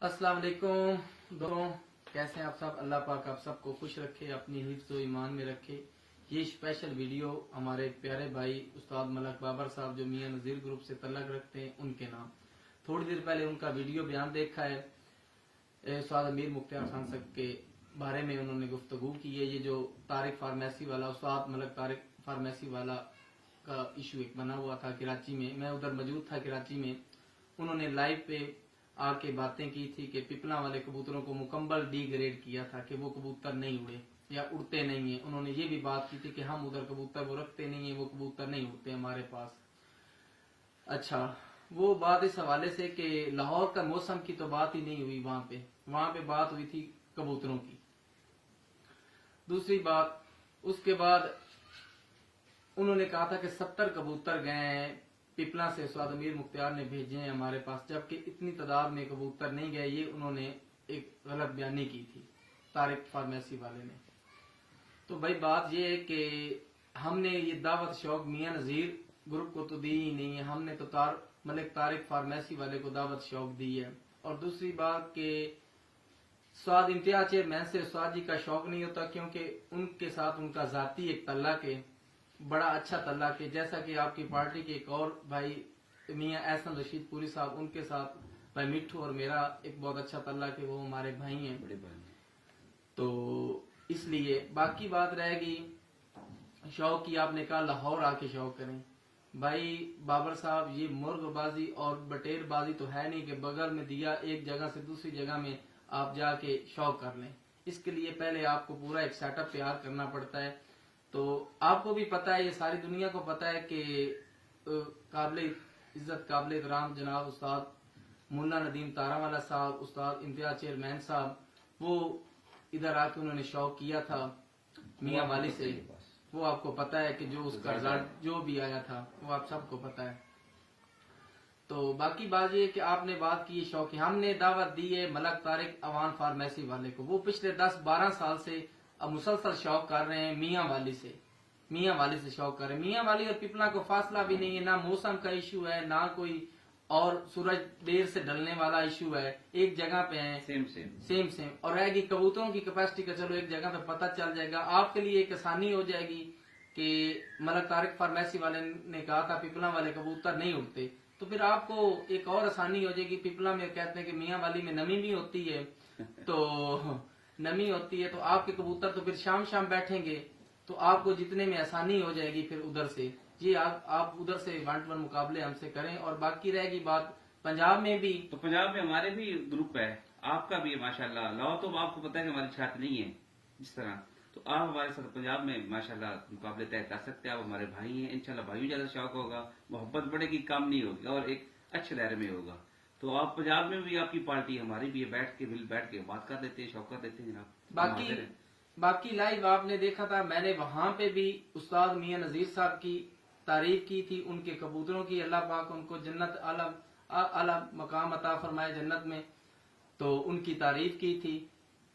अस्सलाम वालेकुम दोस्तों, कैसे हैं आप सब। अल्लाह पाक आप सबको खुश रखे, अपनी हिफ्ज़ व ईमान में रखे। ये स्पेशल वीडियो हमारे प्यारे भाई उस्ताद मलक बाबर साहब जो मियां नज़ीर ग्रुप से तल्लक रखते हैं उनके नाम। थोड़ी देर पहले उनका वीडियो बयान देखा है। उस्ताद अमीर मुख्तार खान साहब के बारे में उन्होंने गुफ्तगू की है। ये जो तारिक फार्मेसी वाला, उस्ताद मलक तारिक फार्मेसी वाला का इशू एक बना हुआ था कराची में, मैं उधर मौजूद था कराची में। उन्होंने लाइव पे आके बातें की थी कि पिपला वाले कबूतरों को मुकम्मल डिग्रेड किया था कि वो कबूतर नहीं उड़े या उड़ते नहीं है। उन्होंने ये भी बात की थी कि हम उधर कबूतर वो रखते नहीं है, वो कबूतर नहीं उड़ते हमारे पास। अच्छा, वो बात इस हवाले से कि लाहौर का मौसम की तो बात ही नहीं हुई वहां पे बात हुई थी कबूतरों की। दूसरी बात, उसके बाद उन्होंने कहा था कि 70 कबूतर गए हैं पिपला से, उस्ताद अमीर मुख्तार ने भेजे हैं हमारे पास, जबकि इतनी तादाद में कबूतर नहीं गए। ये उन्होंने एक गलत बयानी की थी तारिक फार्मेसी वाले ने। तो भाई बात ये है कि हमने ये दावत शौक मियां नज़ीर ग्रुप को तो दी ही नहीं है, हमने तो मलिक तारिक फार्मेसी वाले को दावत शौक दी है। और दूसरी बात कि स्वाद इम्तियाज चेयरमैन से स्वाद जी का शौक नहीं होता, क्योंकि उनके साथ उनका जाती एक तल्लक है, बड़ा अच्छा तल्लक है। जैसा कि आपकी पार्टी के एक और भाई मियां एहसन रशीद पूरी साहब, उनके साथ भाई मिट्ठू और मेरा एक बहुत अच्छा तल्लक है, वो हमारे भाई हैं, बड़े भाई। तो इसलिए बाकी बात रहेगी शौक की। आपने कहा लाहौर आके शौक करें। भाई बाबर साहब, ये मुर्गबाजी और बटेरबाजी तो है नहीं कि बगल में दिया एक जगह से दूसरी जगह में आप जाके शौक कर लें। इसके लिए पहले आपको पूरा एक सेटअप तैयार करना पड़ता है। तो आपको भी पता है, ये सारी दुनिया को पता है कि काबिल इज्जत काबिल एहतराम जनाब उस्ताद मुन्ना नदीम तारावाला साहब, उस्ताद इम्तियाज चेयरमैन साहब, वो इधर आके उन्होंने शौक किया था मियां वाली से। वो आपको पता है कि जो उसका रिजल्ट जो भी आया था वो आप सबको पता है। तो बाकी बात ये कि आपने बात की शौक की, हमने दावत दी है मलक तारिक अवान फार्मेसी वाले को। वो पिछले 10-12 साल से अब मुसलसल शौक कर रहे हैं मियां वाली से शौक कर रहे हैं। मियां वाली और पिपला को फासला भी नहीं है, ना मौसम का इशू है, ना कोई और सूरज देर से ढलने वाला इशू है, एक जगह पे है, सेम। और रहेगी कबूतरों की कैपेसिटी का, चलो एक जगह पे पता चल जाएगा। आपके लिए एक आसानी हो जाएगी कि मलक तारिक फार्मेसी वाले ने कहा था पिपला वाले कबूतर नहीं उड़ते, तो फिर आपको एक और आसानी हो जाएगी। पिपला में कहते हैं कि मियां वाली में नमी भी होती है, तो नमी होती है, तो आपके कबूतर तो फिर शाम बैठेंगे, तो आपको जितने में आसानी हो जाएगी फिर उधर से। जी आप उधर से 1-1 मुकाबले हमसे करें। और बाकी रहेगी बात पंजाब में भी, तो पंजाब में हमारे भी ग्रुप है, आपका भी है माशाल्लाह। लाओ तो आपको पता है कि हमारी छात्र नहीं है जिस तरह, तो आप हमारे साथ पंजाब में माशाल्लाह मुकाबले तय कर सकते हैं। आप हमारे भाई हैं, इंशाल्लाह भाई ज्यादा शौक होगा, मोहब्बत बढ़ेगी, कम नहीं होगी और एक अच्छे दायरे में होगा। तो आप पंजाब में भी आपकी पार्टी हमारी भी है, बैठ के बात कर देते हैं, शौक कर देते हैं जनाब। बाकी लाइव आपने देखा था, मैंने वहां पे भी उस्ताद मियां नजीर साहब की तारीफ की थी, उनके कबूतरों की। अल्लाह पाक उनको जन्नत आला मकाम अता फरमाए जन्नत में, तो उनकी तारीफ की थी।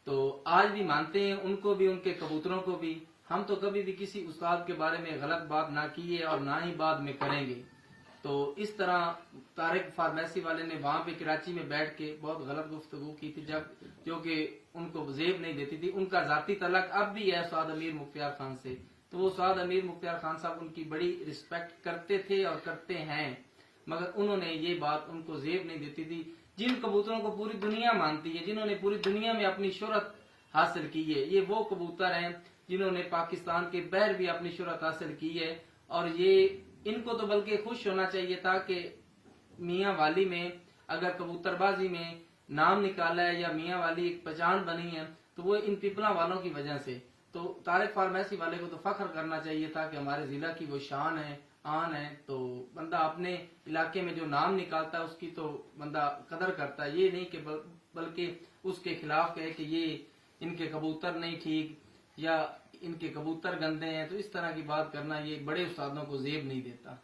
तो आज भी मानते हैं उनको भी, उनके कबूतरों को भी। हम तो कभी भी किसी उस्ताद के बारे में गलत बात ना की है और ना ही बाद में करेंगे। तो इस तरह तारिक फार्मेसी वाले ने वहां पे कराची में बैठ के बहुत गलत गुफ्तगू की थी, जो कि उनको जेब नहीं देती थी। उनका जाती तलक अब भी है उस्ताद अमीर मुख्तार खान से, तो वो उस्ताद अमीर मुख्तार खान साहब उनकी बड़ी रिस्पेक्ट करते थे और करते हैं, मगर उन्होंने ये बात उनको जेब नहीं देती थी। जिन कबूतरों को पूरी दुनिया मानती है, जिन्होंने पूरी दुनिया में अपनी शोहरत हासिल की है, ये वो कबूतर हैं जिन्होंने पाकिस्तान के बाहर भी अपनी शोहरत हासिल की है। और ये इनको तो बल्कि खुश होना चाहिए था कि मियां वाली में अगर कबूतरबाजी में नाम निकाला है या मियां वाली एक पहचान बनी है, तो वो इन पिपला वालों की वजह से। तो तारिक फार्मेसी वाले को तो फख्र करना चाहिए था कि हमारे जिला की वो शान है, आन है। तो बंदा अपने इलाके में जो नाम निकालता है उसकी तो बंदा कदर करता है, ये नहीं कि बल्कि उसके खिलाफ कहे कि ये इनके कबूतर नहीं ठीक या इनके कबूतर गंदे हैं। तो इस तरह की बात करना ये बड़े उस्तादों को जेब नहीं देता।